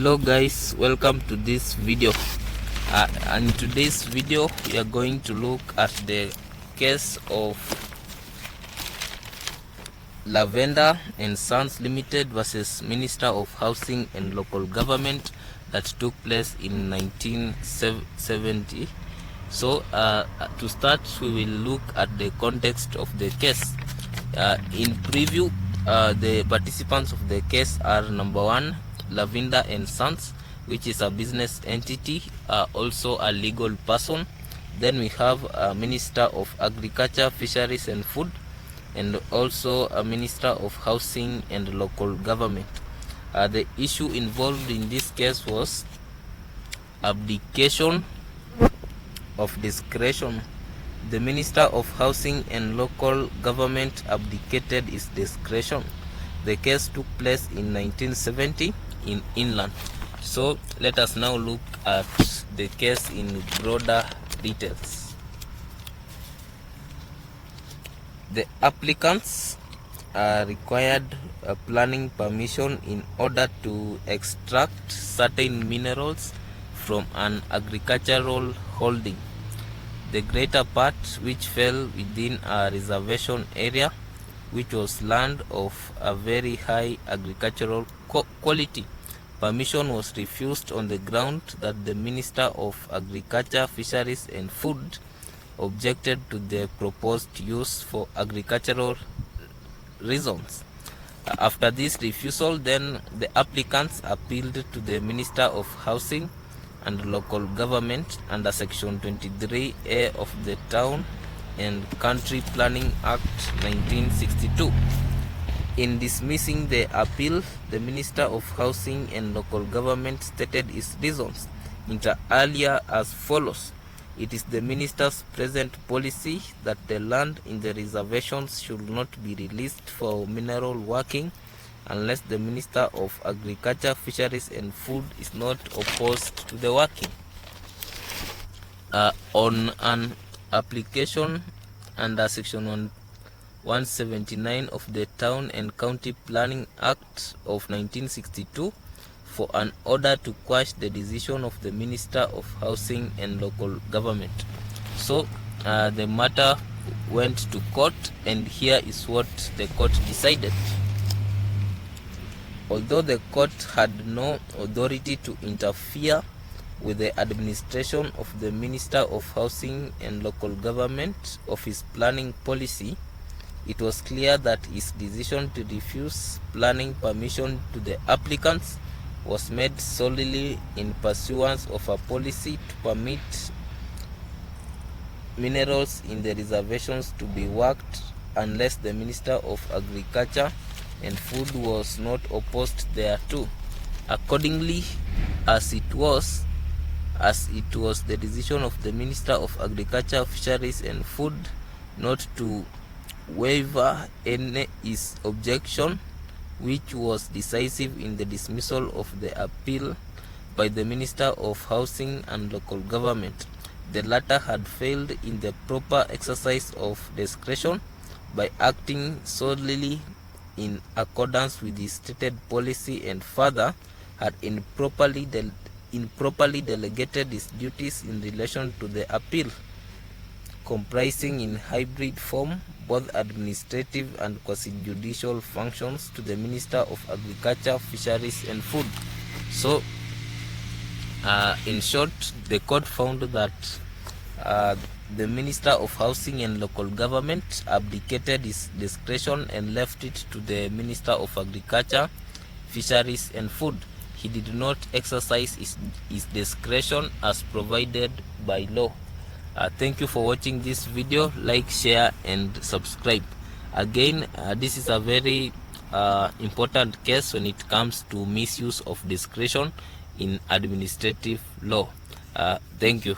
Hello guys, welcome to this video. And in today's video we are going to look at the case of Lavender and Sons Limited versus Minister of Housing and Local Government that took place in 1970. So to start, we will look at the context of the case. In preview, the participants of the case are: number one, Lavender and Sons, which is a business entity, also a legal person. Then we have a Minister of Agriculture, Fisheries and Food, and also a Minister of Housing and Local Government. The issue involved in this case was abdication of discretion. The Minister of Housing and Local Government abdicated his discretion. The case took place in 1970 in England. So let us now look at the case in broader details. The applicants required a planning permission in order to extract certain minerals from an agricultural holding. The greater part, which fell within a reservation area, which was land of a very high agricultural quality. Permission was refused on the ground that the Minister of Agriculture, Fisheries and Food objected to the proposed use for agricultural reasons. After this refusal, then the applicants appealed to the Minister of Housing and Local Government under Section 23A of the Town and Country Planning Act 1962. In dismissing the appeal, the Minister of Housing and Local Government stated his reasons inter alia as follows: it is the Minister's present policy that the land in the reservations should not be released for mineral working unless the Minister of Agriculture, Fisheries and Food is not opposed to the working. On an application under Section 179 of the Town and County Planning Act of 1962 for an order to quash the decision of the Minister of Housing and Local Government. So the matter went to court, and here is what the court decided. Although the court had no authority to interfere with the administration of the Minister of Housing and Local Government of his planning policy, it was clear that his decision to refuse planning permission to the applicants was made solely in pursuance of a policy to permit minerals in the reservations to be worked unless the Minister of Agriculture and Food was not opposed thereto. Accordingly, as it was the decision of the Minister of Agriculture, Fisheries and Food not to waiver any his objection, which was decisive in the dismissal of the appeal by the Minister of Housing and Local Government. The latter had failed in the proper exercise of discretion by acting solely in accordance with his stated policy, and further had improperly delegated his duties in relation to the appeal, comprising in hybrid form both administrative and quasi-judicial functions, to the Minister of Agriculture, Fisheries and Food. So in short, the court found that the Minister of Housing and Local Government abdicated his discretion and left it to the Minister of Agriculture, Fisheries and Food. He did not exercise his discretion as provided by law. Thank you for watching this video. Like, share and subscribe. Again, this is a very important case when it comes to misuse of discretion in administrative law. Thank you.